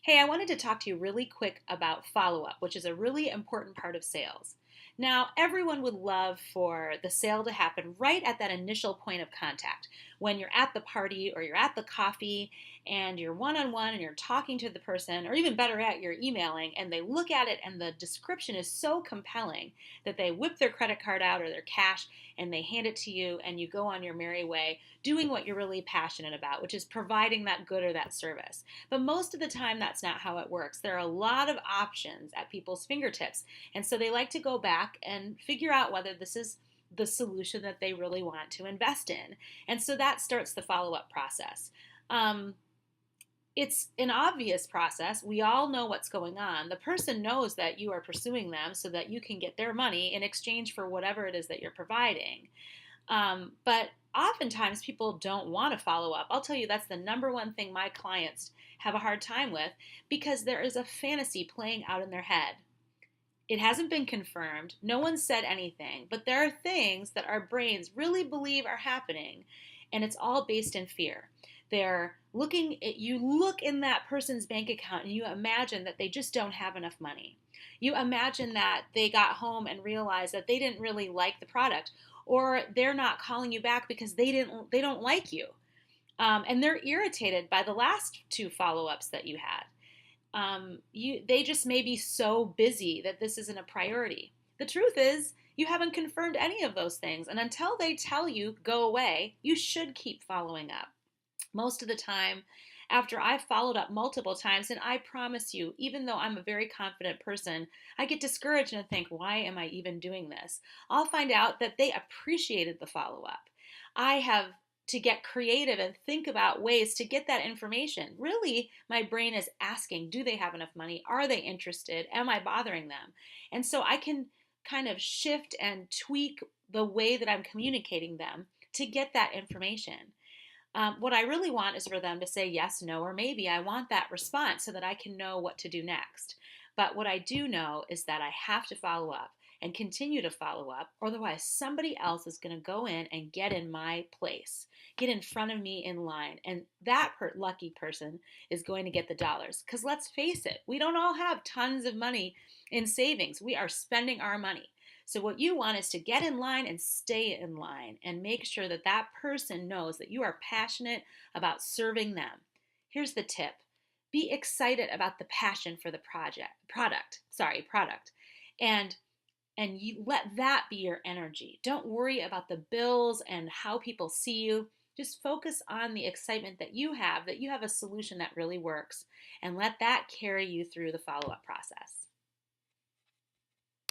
Hey, I wanted to talk to you really quick about follow-up, which is a really important part of sales. Now, everyone would love for the sale to happen right at that initial point of contact. When you're at the party or you're at the coffee and you're one-on-one and you're talking to the person, or even better yet, you're emailing and they look at it and the description is so compelling that they whip their credit card out or their cash and they hand it to you and you go on your merry way doing what you're really passionate about, which is providing that good or that service. But most of the time, that's not how it works. There are a lot of options at people's fingertips. And so they like to go back and figure out whether this is the solution that they really want to invest in. And so that starts the follow up process. Um, it's an obvious process. We all know what's going on. The person knows that you are pursuing them so that you can get their money in exchange for whatever it is that you're providing. But oftentimes people don't want to follow up. I'll tell you, that's the number one thing my clients have a hard time with because there is a fantasy playing out in their head. It hasn't been confirmed. No one said anything, but there are things that our brains really believe are happening, and it's all based in fear. They're looking at you, look in that person's bank account, and you imagine that they just don't have enough money. You imagine that they got home and realized that they didn't really like the product, or they're not calling you back because they don't like you, and they're irritated by the last two follow-ups that you had. They just may be so busy that this isn't a priority. The truth is, you haven't confirmed any of those things, and until they tell you go away, you should keep following up. Most of the time, after I've followed up multiple times, and I promise you, even though I'm a very confident person, I get discouraged and think, why am I even doing this? I'll find out that they appreciated the follow up. I have to get creative and think about ways to get that information. Really, my brain is asking, do they have enough money? Are they interested? Am I bothering them? And so I can kind of shift and tweak the way that I'm communicating them to get that information. What I really want is for them to say yes, no, or maybe. I want that response so that I can know what to do next. But what I do know is that I have to follow up and continue to follow up, or otherwise somebody else is going to go in and get in my place, get in front of me in line, and that lucky person is going to get the dollars. Because let's face it, we don't all have tons of money in savings. We are spending our money. So what you want is to get in line and stay in line and make sure that that person knows that you are passionate about serving them. Here's the tip. Be excited about the passion for the product. And you let that be your energy. Don't worry about the bills and how people see you. Just focus on the excitement that you have a solution that really works, and let that carry you through the follow-up process.